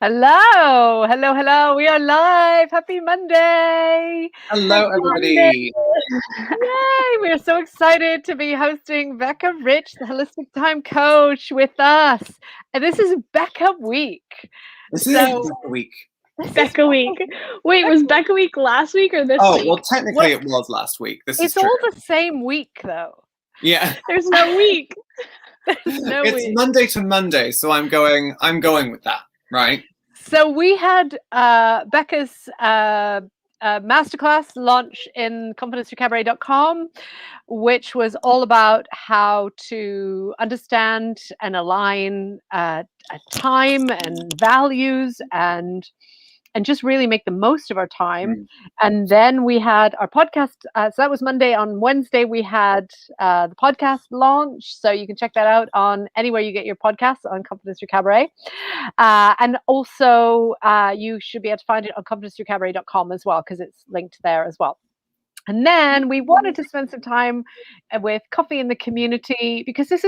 Hello, hello, hello. We are live. Happy Monday. Hello, Monday. everybody. Yay. We are so excited to be hosting Becca Rich, the Holistic Time Coach, with us. And this is Becca Week. This is So Becca week. this is Becca week. Wait, was Becca week last week or this Oh, week? well, technically What? it was last week. This is It's true. all the same week, though. Yeah, There's no week. There's no it's week. Monday to Monday, so I'm going with that, right? So we had Becca's masterclass launch in confidencerecabaret.com, which was all about how to understand and align time and values and just really make the most of our time. Mm. And then we had our podcast. So that was Monday. On Wednesday, we had the podcast launch. So you can check that out on anywhere you get your podcasts on Confidence Through Cabaret. And also, you should be able to find it on confidencethroughcabaret.com as well, because it's linked there as well. And then we wanted to spend some time with coffee in the community, because this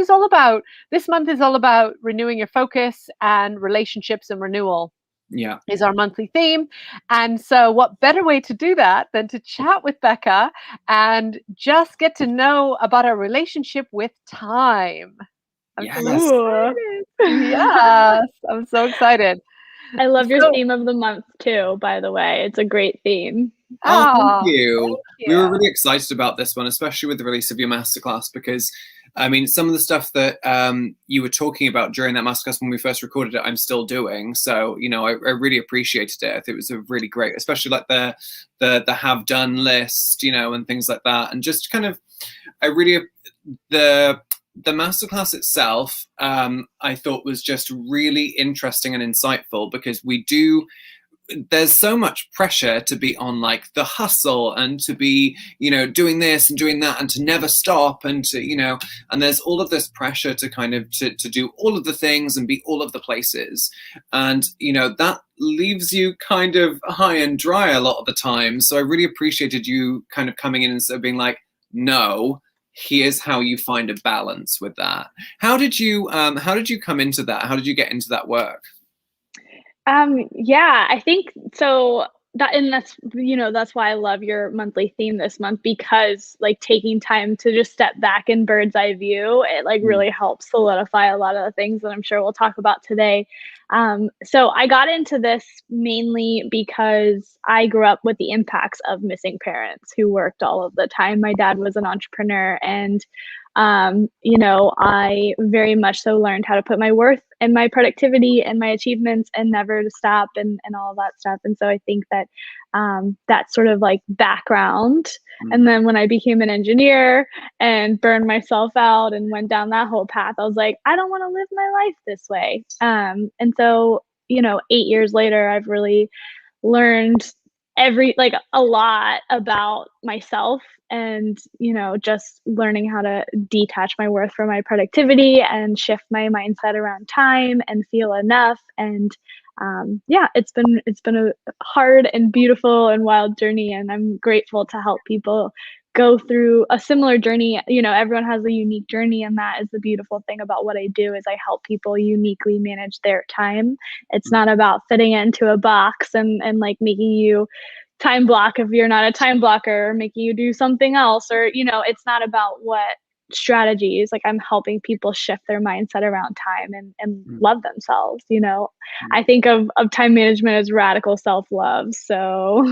month is all about renewing your focus, and relationships and renewal Yeah. is our monthly theme. And so what better way to do that than to chat with Becca and just get to know about our relationship with time. I'm Yes. so Ooh. excited. Yes, I'm so excited. I love your So, theme of the month too, by the way. It's a great theme. Oh, thank thank you. We were you. really excited about this one, especially with the release of your masterclass, because I mean, some of the stuff that you were talking about during that masterclass when we first recorded it, I'm still doing. So, I really appreciated it. I think it was a really great, especially like the have done list, and things like that. And just kind of, I really, the masterclass itself, I thought was just really interesting and insightful, because there's so much pressure to be on like the hustle and to be, doing this and doing that and to never stop and to, and there's all of this pressure to kind of to do all of the things and be all of the places. And, that leaves you kind of high and dry a lot of the time. So I really appreciated you kind of coming in and sort of being like, no, here's how you find a balance with that. How did you come into that? How did you get into that work? Yeah, I think so that's why I love your monthly theme this month, because like taking time to just step back in bird's eye view, it like Mm. really helps solidify a lot of the things that I'm sure we'll talk about today. So I got into this mainly because I grew up with the impacts of missing parents who worked all of the time. My dad was an entrepreneur, and I very much so learned how to put my worth and my productivity and my achievements and never to stop and all that stuff. And so I think that that's sort of like background. Mm. And then when I became an engineer and burned myself out and went down that whole path, I was like, I don't want to live my life this way. And so, 8 years later, I've really learned a lot about myself, and just learning how to detach my worth from my productivity and shift my mindset around time and feel enough. And it's been a hard and beautiful and wild journey, and I'm grateful to help people go through a similar journey. Everyone has a unique journey, and that is the beautiful thing about what I do is I help people uniquely manage their time. It's not about fitting it into a box and like making you time block if you're not a time blocker, or making you do something else, or it's not about what strategies. Like, I'm helping people shift their mindset around time and Mm. love themselves. Mm. I think of time management as radical self-love. So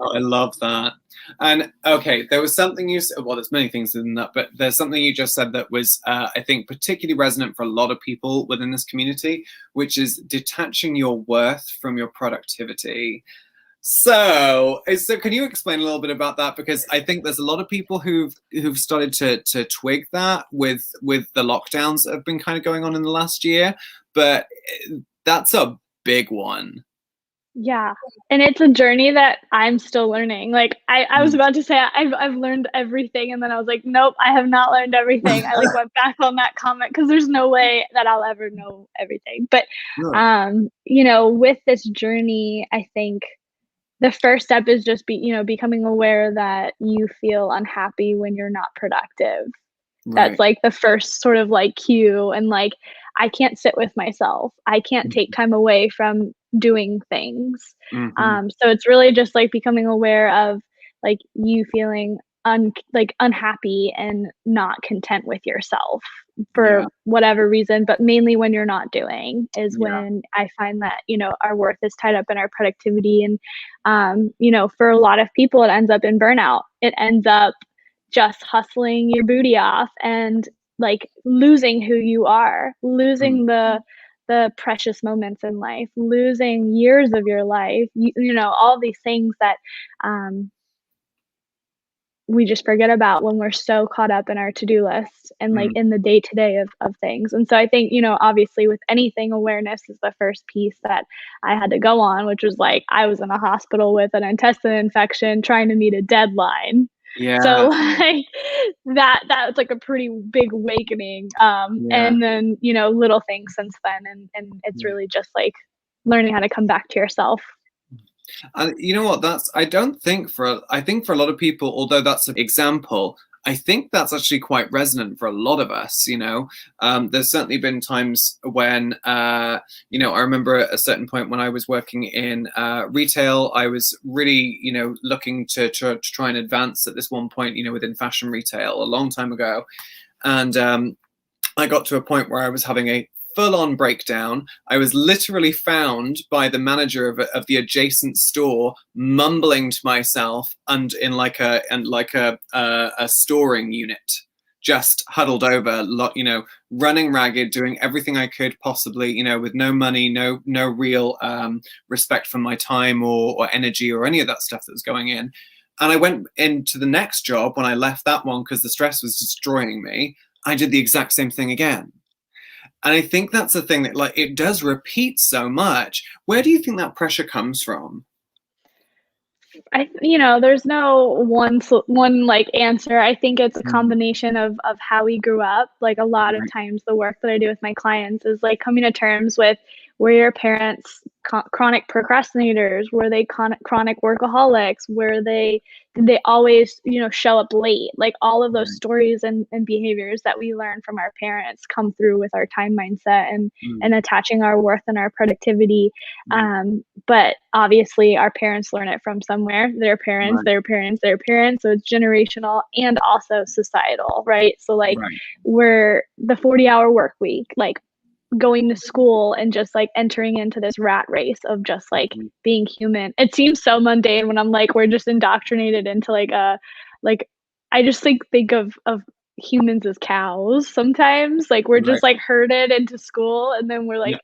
Oh, I love that. And okay, there was something you said, well, there's many things in that, but there's something you just said that was, I think, particularly resonant for a lot of people within this community, which is detaching your worth from your productivity. So can you explain a little bit about that? Because I think there's a lot of people who've started to twig that with the lockdowns that have been kind of going on in the last year, but that's a big one. yeah, and it's a journey that I'm still learning. Like, I was about to say I've learned everything, and then I was like, nope, I have not learned everything. I like went back on that comment, because there's no way that I'll ever know everything. But No. with this journey, I think the first step is just becoming aware that you feel unhappy when you're not productive. That's Right. like the first sort of like cue. And like, I can't sit with myself. I can't take time away from doing things. Mm-hmm. So it's really just like becoming aware of like you feeling unhappy and not content with yourself Yeah. for whatever reason, but mainly when you're not doing is Yeah. when I find that, you know, our worth is tied up in our productivity. And, you know, for a lot of people, it ends up in burnout. It ends up just hustling your booty off and like losing who you are, losing the precious moments in life, losing years of your life, you know, all these things that, we just forget about when we're so caught up in our to-do list and like Mm. in the day-to-day of things. And so I think, you know, obviously with anything, awareness is the first piece that I had to go on, which was like I was in a hospital with an intestinal infection trying to meet a deadline. So Yeah. like that was like a pretty big awakening. Yeah. And then, you know, little things since then, and it's Yeah. really just like learning how to come back to yourself. And you know what? I think for a lot of people, although that's an example, I think that's actually quite resonant for a lot of us. You know, there's certainly been times when, you know, I remember at a certain point when I was working in retail, I was really, you know, looking to try and advance at this one point, you know, within fashion retail a long time ago. And I got to a point where I was having a full-on breakdown. I was literally found by the manager of the adjacent store, mumbling to myself and in like a storing unit, just huddled over, you know, running ragged, doing everything I could possibly, you know, with no money, no real respect for my time or energy or any of that stuff that was going in. And I went into the next job when I left that one because the stress was destroying me. I did the exact same thing again. And I think that's the thing that like it does repeat so much. Where do you think that pressure comes from? You know, there's no one like answer. I think it's a Mm. combination of how we grew up. Like a lot of Right. times, the work that I do with my clients is like coming to terms with were your parents chronic procrastinators? Were they chronic workaholics? Were they did they always, you know, show up late? Like all of those Right. stories and behaviors that we learn from our parents come through with our time mindset and Mm. attaching our worth and our productivity. Mm. But obviously, our parents learn it from somewhere, their parents, Right. their parents, their parents. So it's generational and also societal, right? So, like, Right. we're the 40-hour work week, like going to school and just like entering into this rat race of just like Mm. being human. It seems so mundane when I'm like, we're just indoctrinated into like, I just think of humans as cows sometimes. Like, we're Right. just like herded into school and then we're Yeah. like,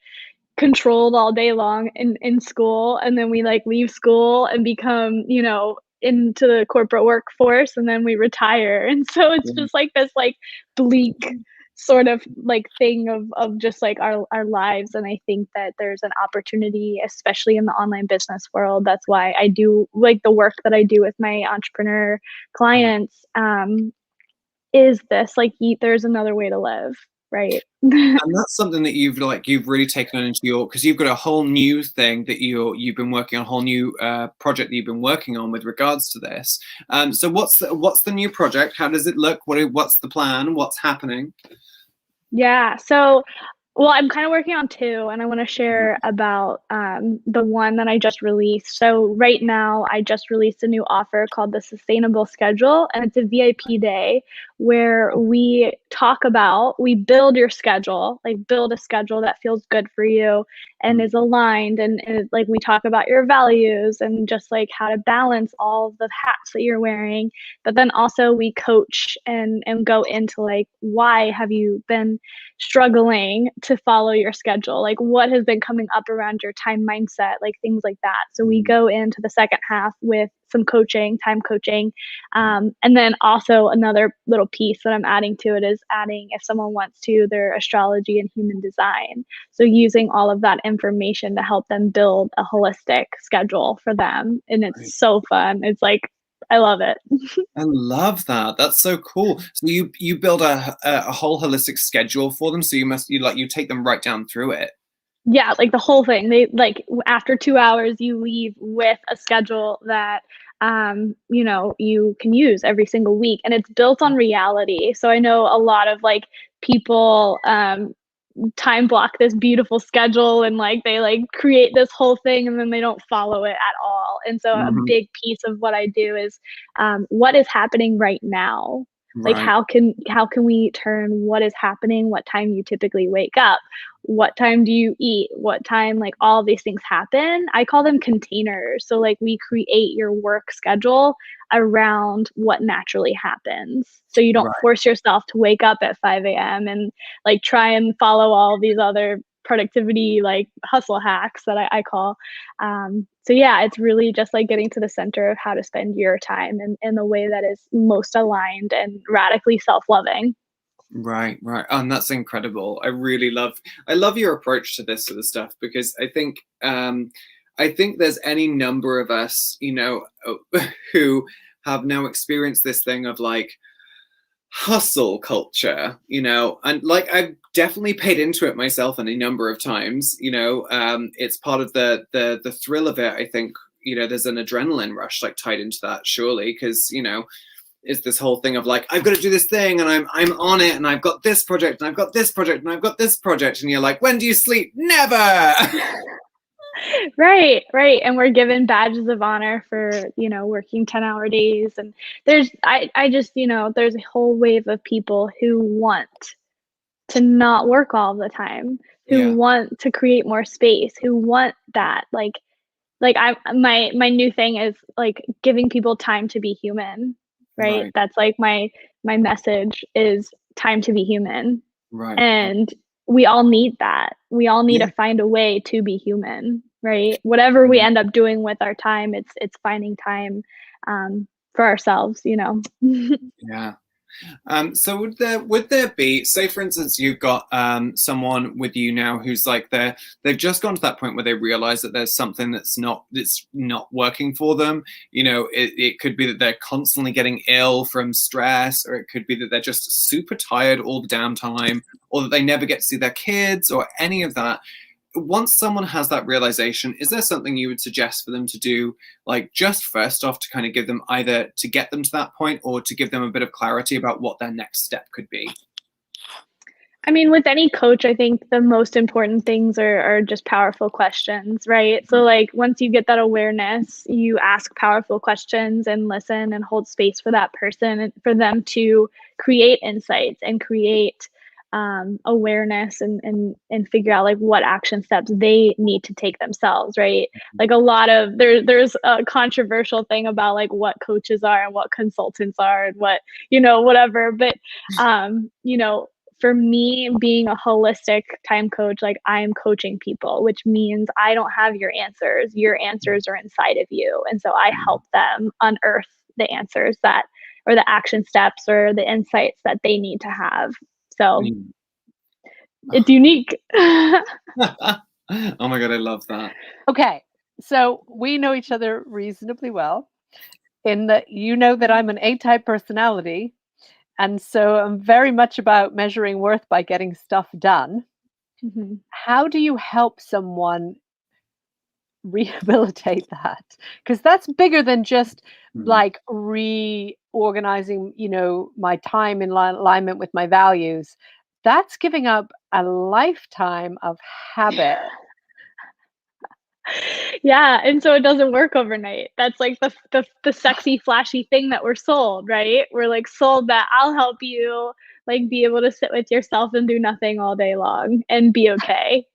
controlled all day long in school, and then we like leave school and become, you know, into the corporate workforce, and then we retire. And so it's Yeah. just like this like bleak sort of like thing of just like our lives. And I think that there's an opportunity, especially in the online business world. That's why I do like the work that I do with my entrepreneur Mm. clients, is this like there's another way to live, right? And that's something that you've really taken on into your because you've got a whole new thing that you've been working on, a whole new project that you've been working on with regards to this. So what's the new project? How does it look? What's the plan? What's happening? Yeah. So, well, I'm kind of working on two, and I want to share about the one that I just released. So, right now, I just released a new offer called the Sustainable Schedule, and it's a VIP day where we build your schedule, like build a schedule that feels good for you and Mm. is aligned. And like we talk about your values and just like how to balance all of the hats that you're wearing. But then also, we coach and go into like, why have you been struggling to follow your schedule? Like what has been coming up around your time mindset, like things like that. So we Mm. go into the second half with some coaching, time coaching. And then also another little piece that I'm adding to it is adding, if someone wants to, their astrology and human design. So using all of that information to help them build a holistic schedule for them. And Right. it's so fun. It's like, I love it. I love that. That's so cool. So you build a whole holistic schedule for them. So you take them right down through it. Yeah, like the whole thing. They like after 2 hours you leave with a schedule that you know, you can use every single week, and it's built on reality. So I know a lot of like people time block this beautiful schedule and like they like create this whole thing and then they don't follow it at all. And so a Mhm. big piece of what I do is what is happening right now. Like Right. how can we turn what is happening, what time you typically wake up, what time do you eat, what time, like all these things happen. I call them containers. So like we create your work schedule around what naturally happens. So you don't Right. force yourself to wake up at 5 a.m. and like try and follow all these other productivity like hustle hacks that I call. So yeah, it's really just like getting to the center of how to spend your time in the way that is most aligned and radically self-loving. Right, right. And that's incredible. I love your approach to this sort of stuff because I think there's any number of us, who have now experienced this thing of like hustle culture, and like I've definitely paid into it myself any number of times, it's part of the thrill of it. I think, there's an adrenaline rush like tied into that, surely, because, it's this whole thing of like, I've got to do this thing and I'm on it and I've got this project and I've got this project and I've got this project. And you're like, when do you sleep? Never. Right, right. And we're given badges of honor for, working 10-hour days. And I just, there's a whole wave of people who want to not work all the time, who Yeah. want to create more space, who want that. Like my new thing is like giving people time to be human, right? Right, That's like my message is time to be human. right. And we all need that. We all need Yeah. to find a way to be human, right? Whatever we Yeah. end up doing with our time, it's finding time for ourselves, Yeah. So would there be, say for instance, you've got someone with you now who's like they've just gone to that point where they realize that there's something that's not working for them. It could be that they're constantly getting ill from stress, or it could be that they're just super tired all the damn time, or that they never get to see their kids or any of that. Once someone has that realization, is there something you would suggest for them to do, like just first off to kind of give them either to get them to that point or to give them a bit of clarity about what their next step could be? I mean, with any coach, I think the most important things are just powerful questions, right? So, like, once you get that awareness, you ask powerful questions and listen and hold space for that person and for them to create insights and create awareness and figure out like what action steps they need to take themselves, right? Like a lot of there's a controversial thing about like what coaches are and what consultants are and what whatever, but for me, being a holistic time coach, like I am coaching people, which means I don't have your answers. Your answers are inside of you. And so I help them unearth the answers or the action steps or the insights that they need to have. So Mm. it's unique. Oh my God, I love that. Okay, so we know each other reasonably well in that you know that I'm an A-type personality. And so I'm very much about measuring worth by getting stuff done. Mm-hmm. How do you help someone rehabilitate that? Because that's bigger than just like reorganizing, my time in alignment with my values. That's giving up a lifetime of habit. Yeah, and so it doesn't work overnight. That's like the sexy flashy thing that we're sold, right? We're like sold that I'll help you like be able to sit with yourself and do nothing all day long and be okay.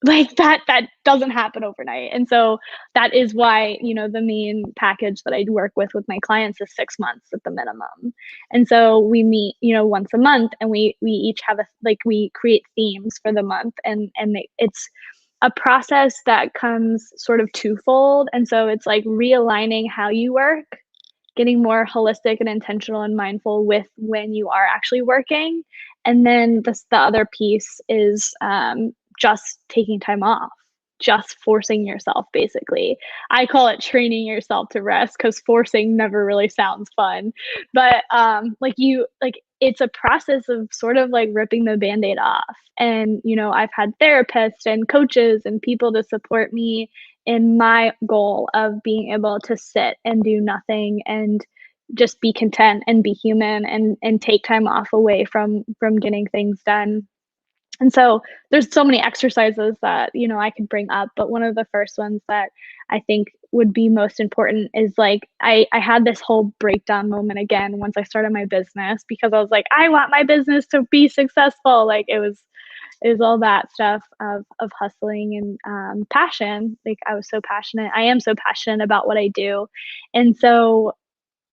Like that doesn't happen overnight. And so that is why, the main package that I work with my clients is 6 months at the minimum. And so we meet, once a month and we each have we create themes for the month and it's a process that comes sort of twofold. And so it's like realigning how you work, getting more holistic and intentional and mindful with when you are actually working. And then the other piece is just taking time off, just forcing yourself, basically. I call it training yourself to rest because forcing never really sounds fun. But it's a process of sort of like ripping the Band-Aid off. And, I've had therapists and coaches and people to support me in my goal of being able to sit and do nothing and just be content and be human and take time off away from getting things done. And so there's so many exercises that, I could bring up, but one of the first ones that I think would be most important is like I had this whole breakdown moment again once I started my business, because I was like, I want my business to be successful. Like it was all that stuff of hustling and passion. Like I was so passionate. I am so passionate about what I do. And so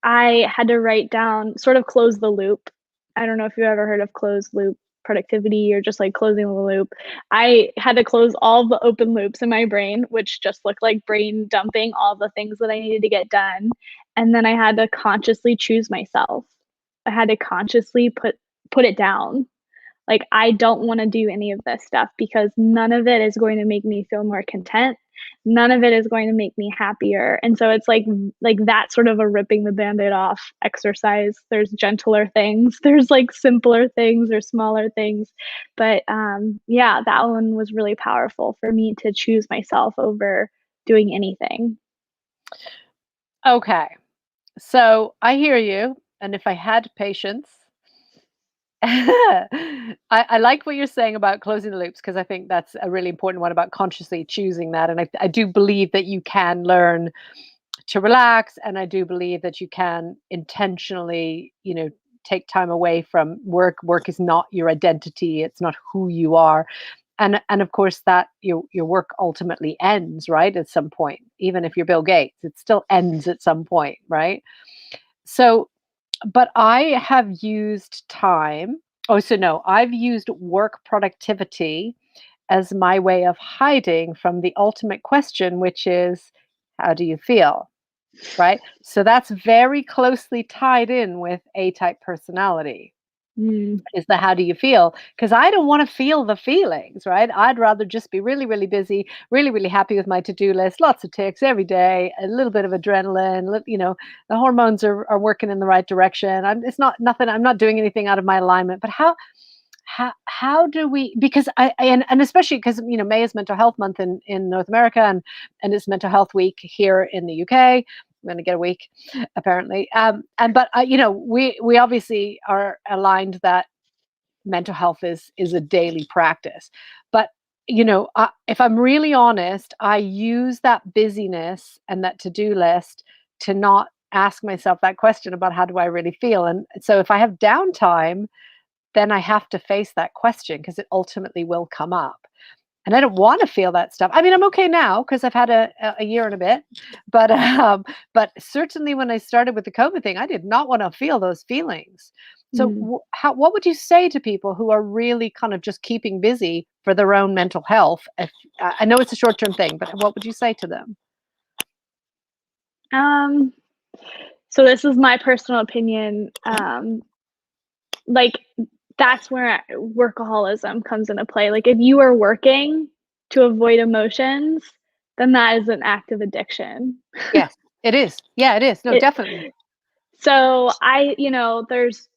I had to write down, sort of close the loop. I don't know if you've ever heard of closed loop productivity, or just like closing the loop. I had to close all the open loops in my brain, which just looked like brain dumping all the things that I needed to get done. And then I had to consciously choose myself. I had to consciously put it down. Like, I don't want to do any of this stuff, because none of it is going to make me feel more content. None of it is going to make me happier. And so it's like that sort of a ripping the band-aid off exercise. There's gentler things, there's like simpler things or smaller things. But yeah, that one was really powerful for me to choose myself over doing anything. Okay. So I hear you. And if I had patience, I like what you're saying about closing the loops, because I think that's a really important one, about consciously choosing that. And I do believe that you can learn to relax. And I do believe that you can intentionally, take time away from work. Work is not your identity. It's not who you are. And of course that your work ultimately ends, right? At some point, even if you're Bill Gates, it still ends at some point, right? So, but I have used time. Oh, so no, I've used work productivity as my way of hiding from the ultimate question, which is, how do you feel? Right. So that's very closely tied in with A type personality, Mm, is the how do you feel? Because I don't want to feel the feelings, right? I'd rather just be really, really busy, really, really happy with my to-do list, lots of ticks every day, a little bit of adrenaline, the hormones are working in the right direction. It's not nothing, I'm not doing anything out of my alignment. But how do we, because and especially because May is mental health month in North America, and it's mental health week here in the UK. I'm going to get a week apparently. And but we obviously are aligned that mental health is a daily practice. But if I'm really honest, I use that busyness and that to-do list to not ask myself that question about how do I really feel. And so if I have downtime, then I have to face that question, because it ultimately will come up. And I don't want to feel that stuff. I mean, I'm okay now because I've had a year and a bit, but certainly when I started with the COVID thing, I did not want to feel those feelings. So, mm. what would you say to people who are really kind of just keeping busy for their own mental health? If, I know it's a short term thing, but what would you say to them? Um, so this is my personal opinion. Like, that's where workaholism comes into play. Like, if you are working to avoid emotions, then that is an act of addiction. Yes, it is. Yeah, it is. No, It, definitely. so there's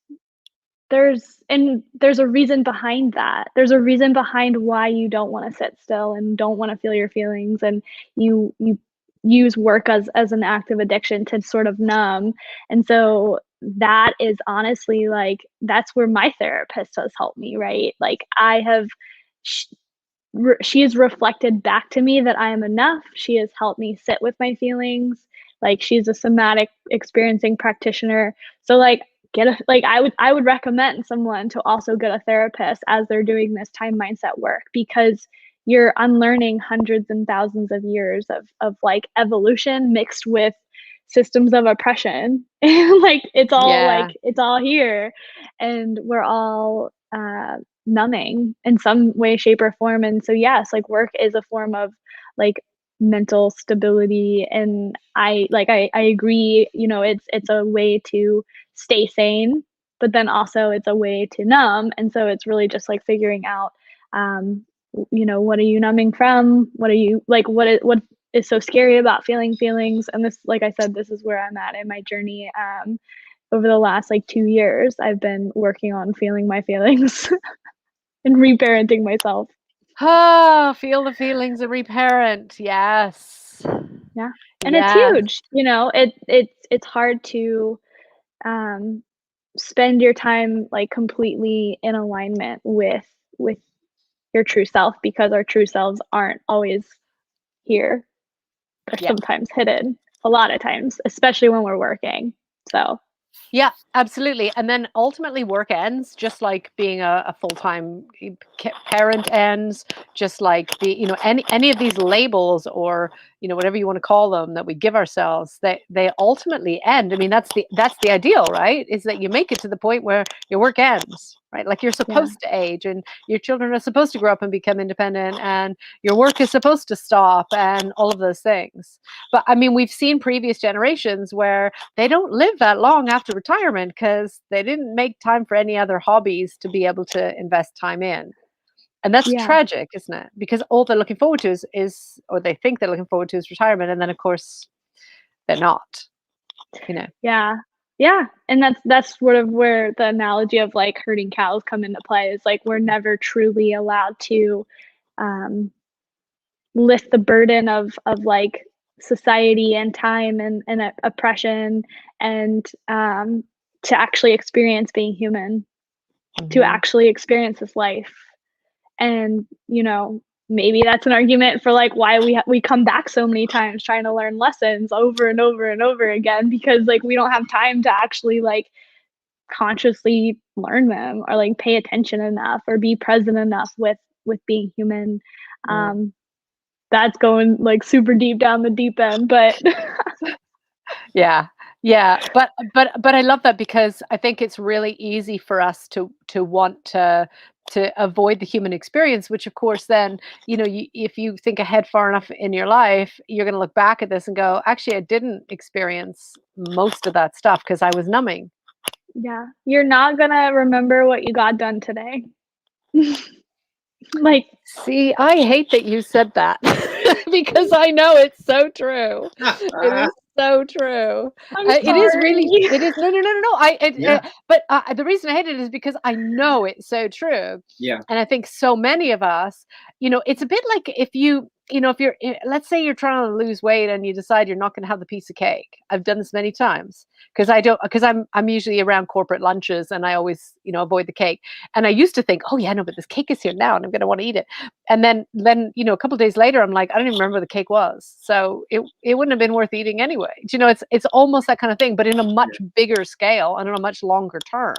a reason behind that. There's a reason behind why you don't want to sit still and don't want to feel your feelings, and you use work as an act of addiction to sort of numb. And so that is honestly, like, that's where my therapist has helped me, right? Like, sh- she has reflected back to me that I am enough. She has helped me sit with my feelings. Like, she's a somatic experiencing practitioner. So like, I would recommend someone to also get a therapist as they're doing this time mindset work, because you're unlearning hundreds and thousands of years of like evolution mixed with systems of oppression. And like, Yeah. it's all here, and we're all numbing in some way, shape, or form. And so yes, like, work is a form of like mental stability. And I agree, it's a way to stay sane, but then also it's a way to numb. And so it's really just like figuring out, what are you numbing from? What are you like, what is so scary about feeling feelings? And this, like I said, this is where I'm at in my journey. Over the last like 2 years, I've been working on feeling my feelings and reparenting myself. Ah, feel the feelings and reparent. Yes. Yeah. And it's Yes. huge. It's hard to um spend your time like completely in alignment with your true self, because our true selves aren't always here. They're Yeah. sometimes hidden, a lot of times, especially when we're working. So Yeah, absolutely. And then ultimately work ends, just like being a full-time parent ends, just like any of these labels, or whatever you want to call them, that we give ourselves, they ultimately end. I mean, that's the ideal, right? Is that you make it to the point where your work ends, right? Like you're supposed to age, and your children are supposed to grow up and become independent, and your work is supposed to stop, and all of those things. But I mean, we've seen previous generations where they don't live that long after retirement because they didn't make time for any other hobbies to be able to invest time in. And that's yeah. tragic, isn't it? Because all they're looking forward to is, or they think they're looking forward to, is retirement. And then, of course, they're not, Yeah. Yeah. And that's sort of where the analogy of like herding cows come into play, is like we're never truly allowed to um, lift the burden of like society and time and oppression, and to actually experience being human, to actually experience this life. And maybe that's an argument for like why we come back so many times trying to learn lessons over and over and over again, because like we don't have time to actually like consciously learn them, or like pay attention enough, or be present enough with being human. That's going like super deep down the deep end, but Yeah. But I love that, because I think it's really easy for us to want to avoid the human experience, which of course then, if you think ahead far enough in your life, you're going to look back at this and go, actually, I didn't experience most of that stuff because I was numbing. yeah, you're not gonna remember what you got done today. Like, See, I hate that you said that because I know it's so true. It is so true. I'm It is really, sorry. it is, no. Yeah. But the reason I hate it is because I know it's so true. Yeah. And I think so many of us, it's a bit like if if you're, let's say you're trying to lose weight and you decide you're not going to have the piece of cake. I've done this many times because I'm usually around corporate lunches, and I always, avoid the cake. And I used to think, oh yeah, no, but this cake is here now and I'm going to want to eat it. And then, a couple of days later, I'm like, I don't even remember what the cake was. So it wouldn't have been worth eating anyway. It's almost that kind of thing, but in a much bigger scale and on a much longer term.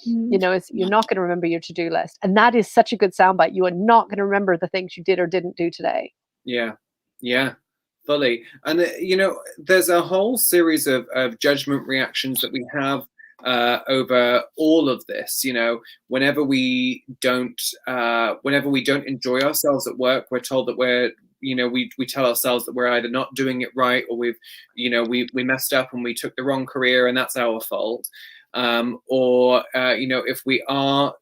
You're not going to remember your to-do list. And that is such a good soundbite. You are not going to remember the things you did or didn't do today. Yeah. Yeah. Fully. And, there's a whole series of judgment reactions that we have over all of this. Whenever we don't enjoy ourselves at work, we're told that we tell ourselves that we're either not doing it right, or we messed up and we took the wrong career and that's our fault. Or if we are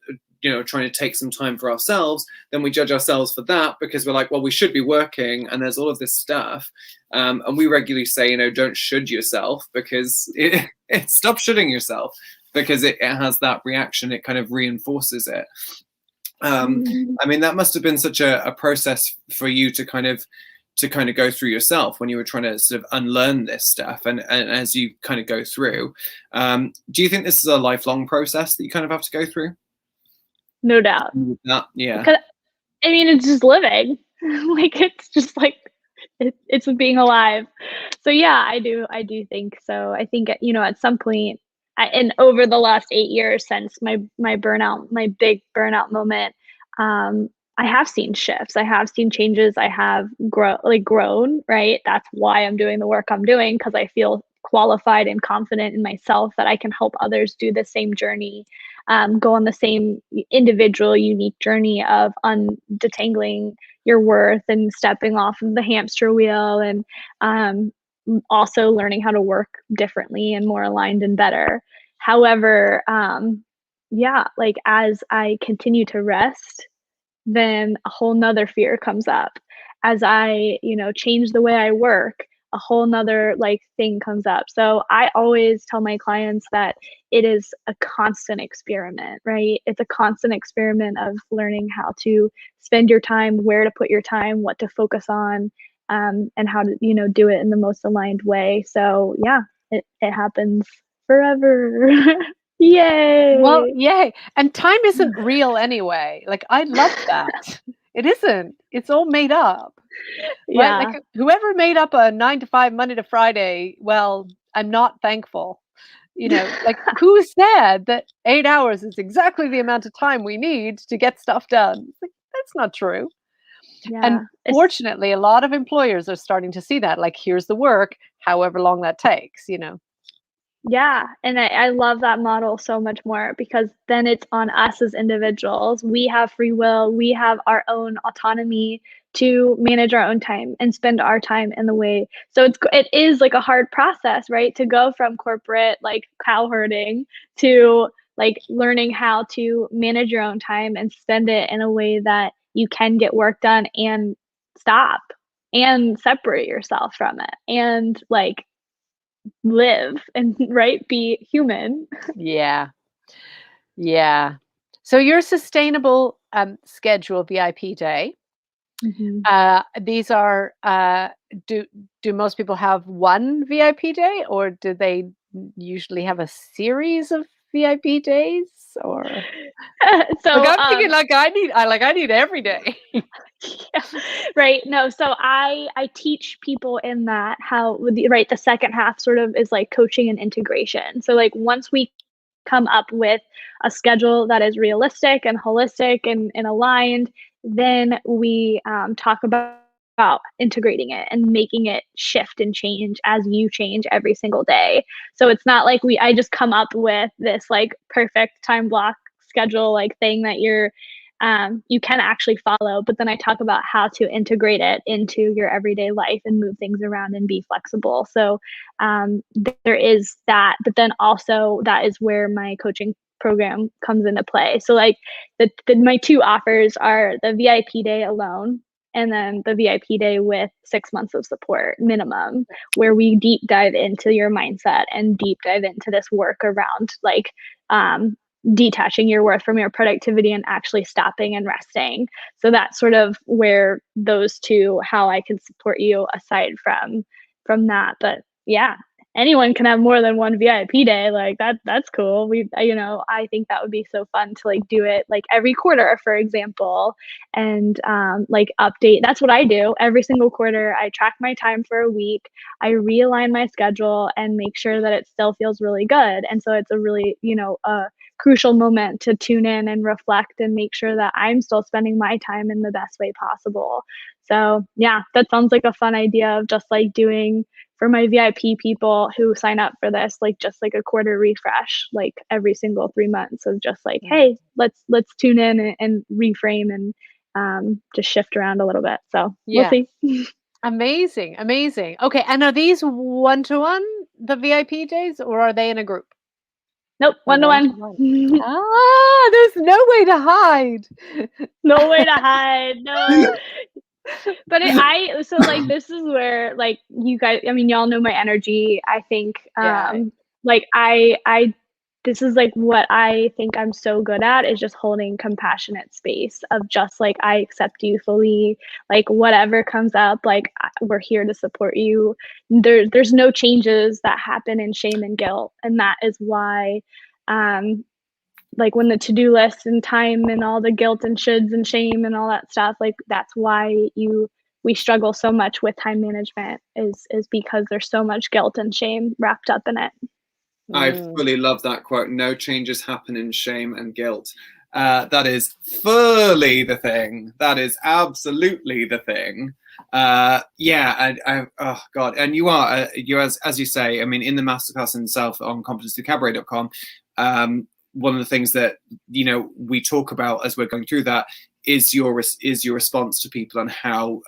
trying to take some time for ourselves, then we judge ourselves for that, because we're like, well, we should be working and there's all of this stuff. And we regularly say, don't should yourself, because it stop shoulding yourself, because it has that reaction. It kind of reinforces it. I mean, that must have been such a process for you to kind of go through yourself when you were trying to sort of unlearn this stuff, and as you kind of go through, do you think this is a lifelong process that you kind of have to go through? No doubt. Yeah. Because, I mean, it's just living. Like, it's just like it's being alive. So yeah, I do think so. I think at some point, and over the last 8 years since my burnout, my big burnout moment, I have seen shifts. I have seen changes. I have grown. Right. That's why I'm doing the work I'm doing, because I feel qualified and confident in myself that I can help others do the same journey, go on the same individual, unique journey of detangling your worth and stepping off of the hamster wheel, and also learning how to work differently and more aligned and better. However, yeah, like as I continue to rest, then a whole nother fear comes up. As I, change the way I work, a whole nother like thing comes up. So I always tell my clients that it is a constant experiment, right? It's a constant experiment of learning how to spend your time, where to put your time, what to focus on, and how to, do it in the most aligned way. So yeah, it happens forever. Yay. Well, yay. And time isn't real anyway. Like, I love that. It isn't. It's all made up, right? Yeah. Like, whoever made up a 9 to 5, Monday to Friday, well, I'm not thankful. Like, who said that 8 hours is exactly the amount of time we need to get stuff done? It's like, that's not true. And Yeah. fortunately, a lot of employers are starting to see that. Like, here's the work, however long that takes. Yeah, and I love that model so much more because then it's on us as individuals. We have free will, we have our own autonomy to manage our own time and spend our time in the way. So it is like a hard process, right? To go from corporate like cow herding to like learning how to manage your own time and spend it in a way that you can get work done and stop and separate yourself from it and like live and right be human. Yeah. Yeah. So your sustainable schedule VIP day. Mhm. These are do most people have one VIP day, or do they usually have a series of VIP days? Or like, So I'm thinking like I need every day. yeah, right, no, so I teach people in that how with the second half sort of is like coaching and integration. So like once we come up with a schedule that is realistic and holistic and aligned, then we talk about integrating it and making it shift and change as you change every single day. So it's not like I just come up with this like perfect time block schedule like thing that you can actually follow, but then I talk about how to integrate it into your everyday life and move things around and be flexible. So there is that, but then also that is where my coaching program comes into play. So like my two offers are the VIP day alone and then the VIP day with 6 months of support minimum, where we deep dive into your mindset and deep dive into this work around like detaching your worth from your productivity and actually stopping and resting. So that's sort of where those two, how I can support you aside from that. But yeah, anyone can have more than one VIP day. Like that's cool. I think that would be so fun to like do it like every quarter, for example, and like update. That's what I do every single quarter. I track my time for a week. I realign my schedule and make sure that it still feels really good. And so it's a really, a crucial moment to tune in and reflect and make sure that I'm still spending my time in the best way possible. So yeah, that sounds like a fun idea of just like doing for my VIP people who sign up for this, like just like a quarter refresh, like every single 3 months of just like, hey, let's tune in and reframe and just shift around a little bit. So we'll see. Amazing. Okay, and are these one-to-one, the VIP days, or are they in a group? Nope, one-to-one. There's no way to hide. No way to hide. No. But so like this is where like you guys, I mean, y'all know my energy. I think like I this is like what I think I'm so good at is just holding compassionate space of just like I accept you fully, like whatever comes up, like we're here to support you. There's no changes that happen in shame and guilt, and that is why like when the to-do list and time and all the guilt and shoulds and shame and all that stuff, like that's why we struggle so much with time management is because there's so much guilt and shame wrapped up in it. I fully love that quote. No changes happen in shame and guilt. That is fully the thing. That is absolutely the thing. Oh God. And you as you say, I mean, in the masterclass itself on competencecabaret.com, one of the things that we talk about as we're going through that is your response to people and how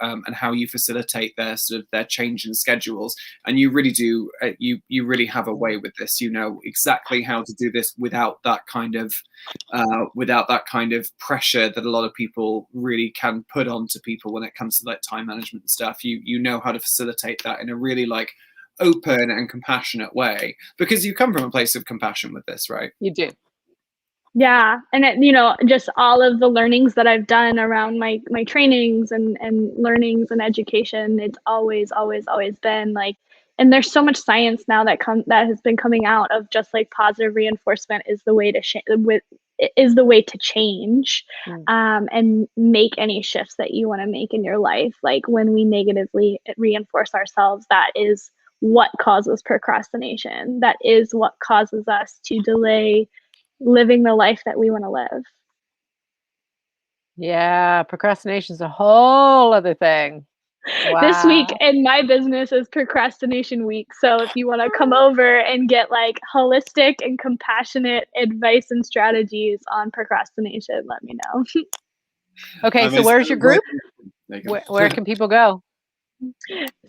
you facilitate their sort of their change in schedules. And you really do you really have a way with this. You know exactly how to do this without that kind of pressure that a lot of people really can put onto people when it comes to like time management and stuff. You know how to facilitate that in a really like open and compassionate way, because you come from a place of compassion with this, right? You do. Yeah, and just all of the learnings that I've done around my trainings and learnings and education, it's always been like and there's so much science now that has been coming out of just like positive reinforcement is the way to is the way to change and make any shifts that you want to make in your life. Like when we negatively reinforce ourselves, that is what causes procrastination. That is what causes us to delay living the life that we want to live. Yeah, procrastination is a whole other thing. Wow. This week in my business is procrastination week. So if you want to come over and get like holistic and compassionate advice and strategies on procrastination, let me know. Okay, so where's your group? Where can people go?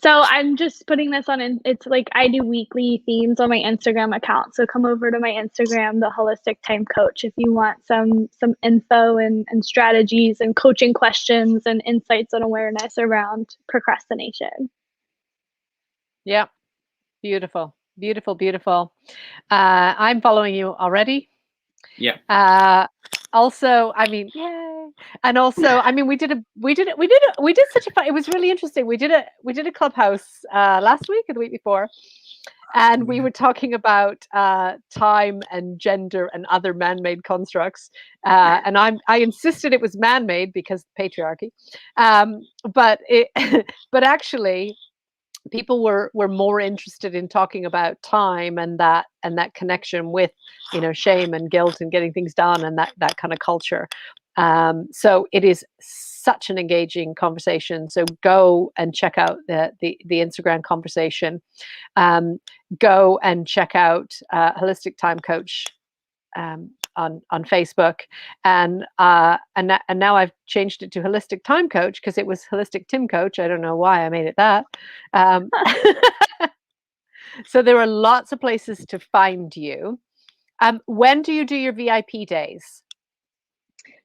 So I'm just putting this on, it's like I do weekly themes on my Instagram account. So come over to my Instagram, the Holistic Time Coach, if you want some info and strategies and coaching questions and insights and awareness around procrastination. Yeah, beautiful, beautiful, beautiful. I'm following you already. Yeah. Also, I mean, yay! And also, I mean, we did such a fun. It was really interesting. We did a clubhouse last week or the week before, and we were talking about time and gender and other man-made constructs. And I insisted it was man-made because patriarchy. But actually, people were more interested in talking about time and that connection with, shame and guilt and getting things done and that kind of culture. So it is such an engaging conversation. So go and check out the Instagram conversation. Go and check out Holistic Time Coach on Facebook, and now I've changed it to Holistic Time Coach because it was Holistic Tim Coach. I don't know why I made it that. So there are lots of places to find you. When do you do your VIP days?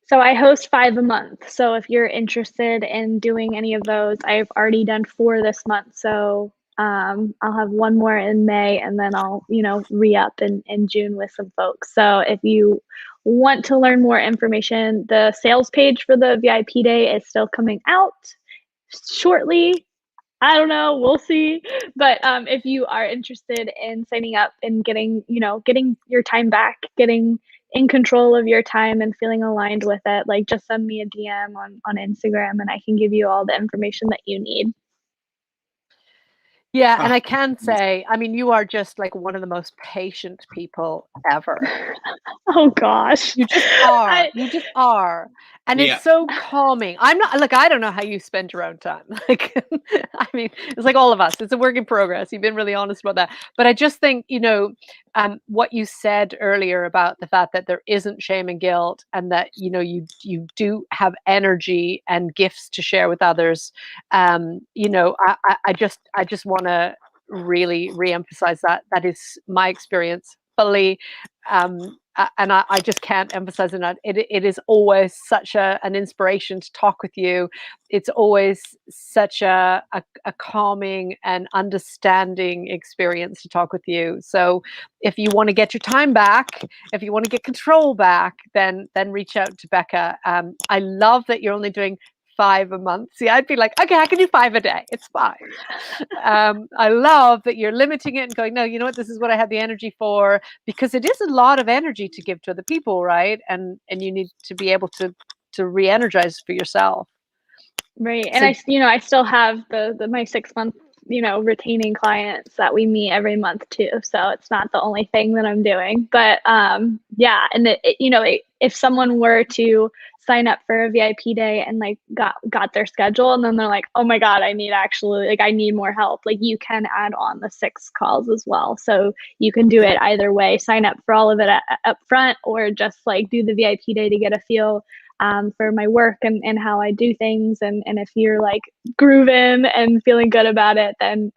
So I host 5 a month. So if you're interested in doing any of those, I've already done 4 this month. So I'll have 1 more in May, and then I'll, re-up in June with some folks. So if you want to learn more information, the sales page for the VIP day is still coming out shortly. I don't know, we'll see. But if you are interested in signing up and getting your time back, getting in control of your time and feeling aligned with it, like just send me a DM on Instagram and I can give you all the information that you need. Yeah, and I can say, I mean, you are just like one of the most patient people ever. Oh gosh. You just are. You just are. And it's so calming. I'm not like, I don't know how you spend your own time. Like, I mean, it's like all of us. It's a work in progress. You've been really honest about that. But I just think, what you said earlier about the fact that there isn't shame and guilt, and that, you do have energy and gifts to share with others. I just want to really reemphasize that. That is my experience fully. And I just can't emphasize enough. It is always such an inspiration to talk with you. It's always such a calming and understanding experience to talk with you. So if you want to get your time back, if you want to get control back, then reach out to Becca. I love that you're only doing 5 a month. See, I'd be like, okay, I can do 5 a day. It's fine. I love that you're limiting it and going, no, you know what? This is what I have the energy for, because it is a lot of energy to give to other people, right? And you need to be able to re-energize for yourself. Right. And I still have my 6-month, retaining clients that we meet every month too. So it's not the only thing that I'm doing, but yeah. And if someone were to sign up for a VIP day and like got their schedule, and then they're like, oh my God, I need more help. Like you can add on the 6 calls as well. So you can do it either way, sign up for all of it up front, or just like do the VIP day to get a feel for my work and how I do things. And if you're like grooving and feeling good about it, then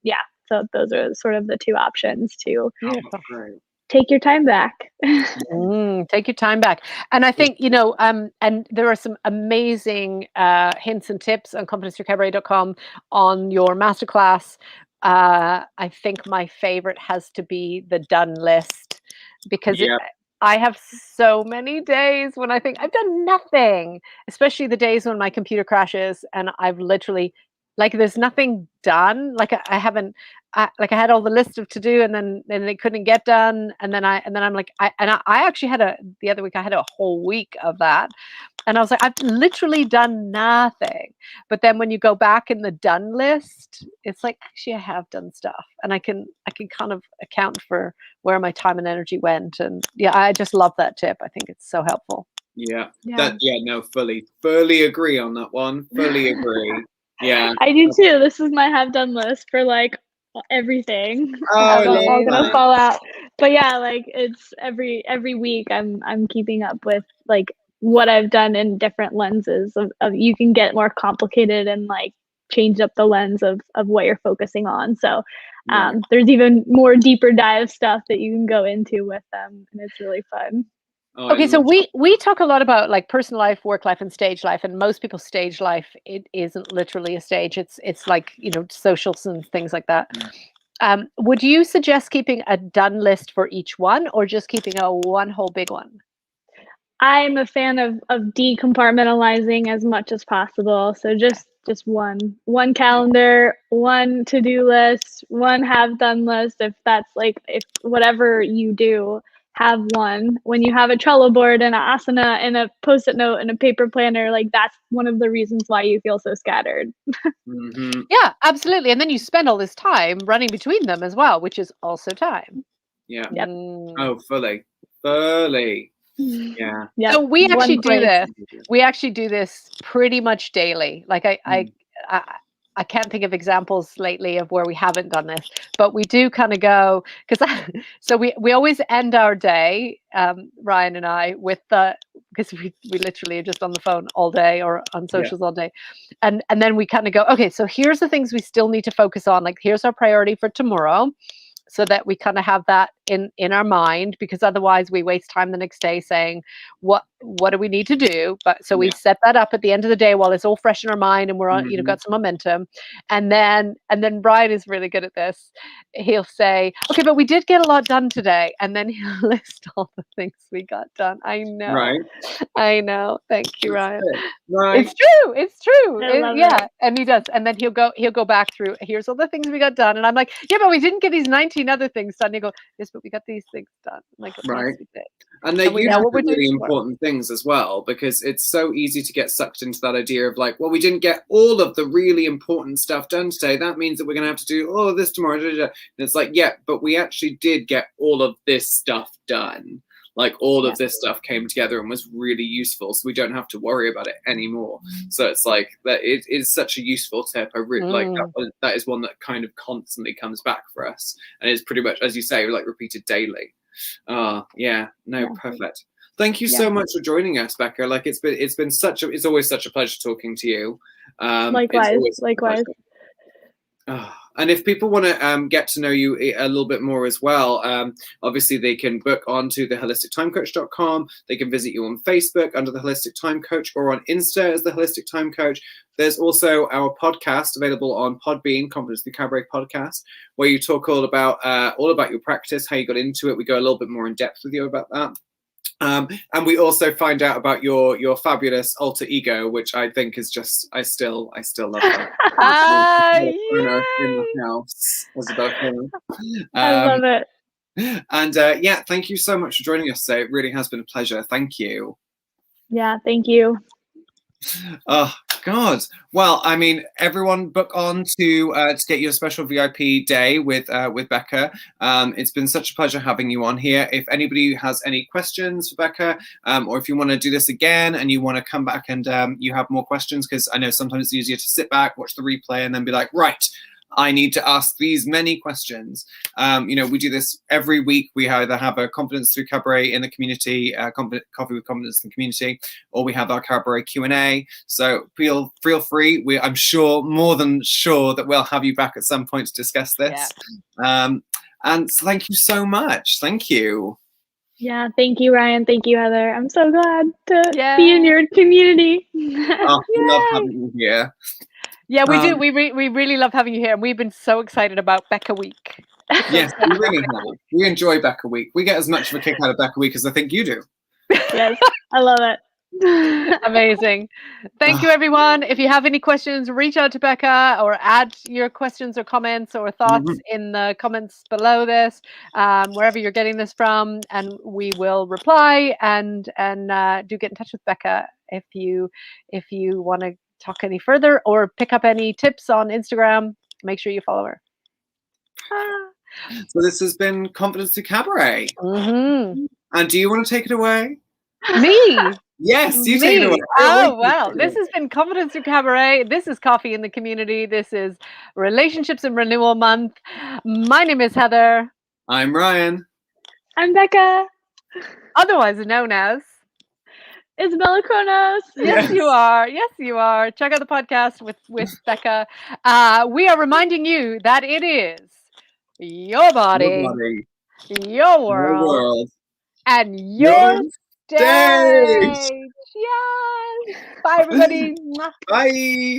yeah. So those are sort of the 2 options to take your time back. Take your time back. And I think, and there are some amazing hints and tips on confidencerecabaret.com on your masterclass. I think my favorite has to be the done list, because I have so many days when I think I've done nothing, especially the days when my computer crashes and I've literally like there's nothing done. Like I haven't, like I had all the list of to do, and then they couldn't get done, and then I'm like, I actually had the other week I had a whole week of that, and I was like, I've literally done nothing. But then when you go back in the done list, it's like actually I have done stuff, and I can kind of account for where my time and energy went, and yeah, I just love that tip. I think it's so helpful. Yeah. No, fully agree on that one. Fully agree. Yeah. I do too. This is my have done list for like everything. Oh, It's all gonna that. fall out. But yeah, like it's every week I'm keeping up with like what I've done in different lenses of you can get more complicated and like change up the lens of what you're focusing on. So there's even more deeper dive stuff that you can go into with them, and it's really fun. Oh, Okay, so we talk a lot about like personal life, work life, and stage life, and most people's stage life, it isn't literally a stage. It's like, you know, socials and things like that. Would you suggest keeping a done list for each one, or just keeping one whole big one? I'm a fan of decompartmentalizing as much as possible. So just one calendar, one to-do list, one have done list. If that's like, if whatever you do, have one. When you have a Trello board and an asana and a post-it note and a paper planner, like that's one of the reasons why you feel so scattered. Mm-hmm. Yeah, absolutely. And then you spend all this time running between them as well, which is also time. Yeah. Yep. Oh, fully. Yeah. So we actually do this. We actually do this pretty much daily. Like I can't think of examples lately of where we haven't done this, but we do kind of go, because so we always end our day, Ryan and I, with because we literally are just on the phone all day or on socials all day, and then we kind of go, okay, so here's the things we still need to focus on. Like here's our priority for tomorrow, so that we kind of have that in our mind, because otherwise we waste time the next day saying what do we need to do. But so we set that up at the end of the day while it's all fresh in our mind and we're on, you know, got some momentum. And then Brian is really good at this. He'll say, okay, but we did get a lot done today, and then he'll list all the things we got done. I know, thank you, Ryan. Right. It's true. Yeah. And he does, and then he'll go back through, here's all the things we got done, and I'm like, yeah, but we didn't get these 19 other things done. And you go, yes, but we got these things done. I'm like, right. Yes, and they're usually really important things as well, because it's so easy to get sucked into that idea of like, well, we didn't get all of the really important stuff done today. That means that we're going to have to do all of this tomorrow. And it's like, yeah, but we actually did get all of this stuff done. Like all of this stuff came together and was really useful, so we don't have to worry about it anymore. So it's like that. It is such a useful tip. I really like that. That is one that kind of constantly comes back for us, and is pretty much, as you say, like repeated daily. Perfect. Thank you so much for joining us, Becca. Like it's always such a pleasure talking to you. Likewise. And if people want to get to know you a little bit more as well, obviously they can book onto theholistictimecoach.com. They can visit you on Facebook under The Holistic Time Coach, or on Insta as The Holistic Time Coach. There's also our podcast available on Podbean, Confidence Through Cabaret podcast, where you talk all about your practice, how you got into it. We go a little bit more in depth with you about that. And we also find out about your fabulous alter ego, which I think is just, I still love that. I love it. And thank you so much for joining us today. It really has been a pleasure. Thank you. Yeah, thank you. Oh God. Well, I mean, everyone book on to get your special VIP day with Becca. It's been such a pleasure having you on here. If anybody has any questions for Becca, or if you want to do this again and you want to come back and you have more questions, because I know sometimes it's easier to sit back, watch the replay, and then be like, right, I need to ask these many questions. We do this every week. We either have a Confidence Through Cabaret in the community, Coffee with Confidence in the community, or we have our Cabaret Q&A. So feel free. I'm more than sure that we'll have you back at some point to discuss this. Yeah. And so thank you so much. Thank you. Yeah, thank you, Ryan. Thank you, Heather. I'm so glad to be in your community. We love having you here. Yeah, we do. We really love having you here, and we've been so excited about Becca Week. Yes, we really have. We enjoy Becca Week. We get as much of a kick out of Becca Week as I think you do. Yes, I love it. Amazing. Thank you, everyone. If you have any questions, reach out to Becca or add your questions or comments or thoughts in the comments below this, wherever you're getting this from, and we will reply and do get in touch with Becca if you want to talk any further or pick up any tips on Instagram. Make sure you follow her. So this has been Confidence to Cabaret. Mm-hmm. And do you want to take it away? Me? Yes, you take it away. Oh, well, this has been Confidence to Cabaret. This is Coffee in the Community. This is Relationships and Renewal Month. My name is Heather. I'm Ryan. I'm Becca. Otherwise known as Isabella Kronos. Yes, you are. Yes, you are. Check out the podcast with Becca. We are reminding you that it is your body, your world, and your stage. Yes. Bye, everybody. Bye.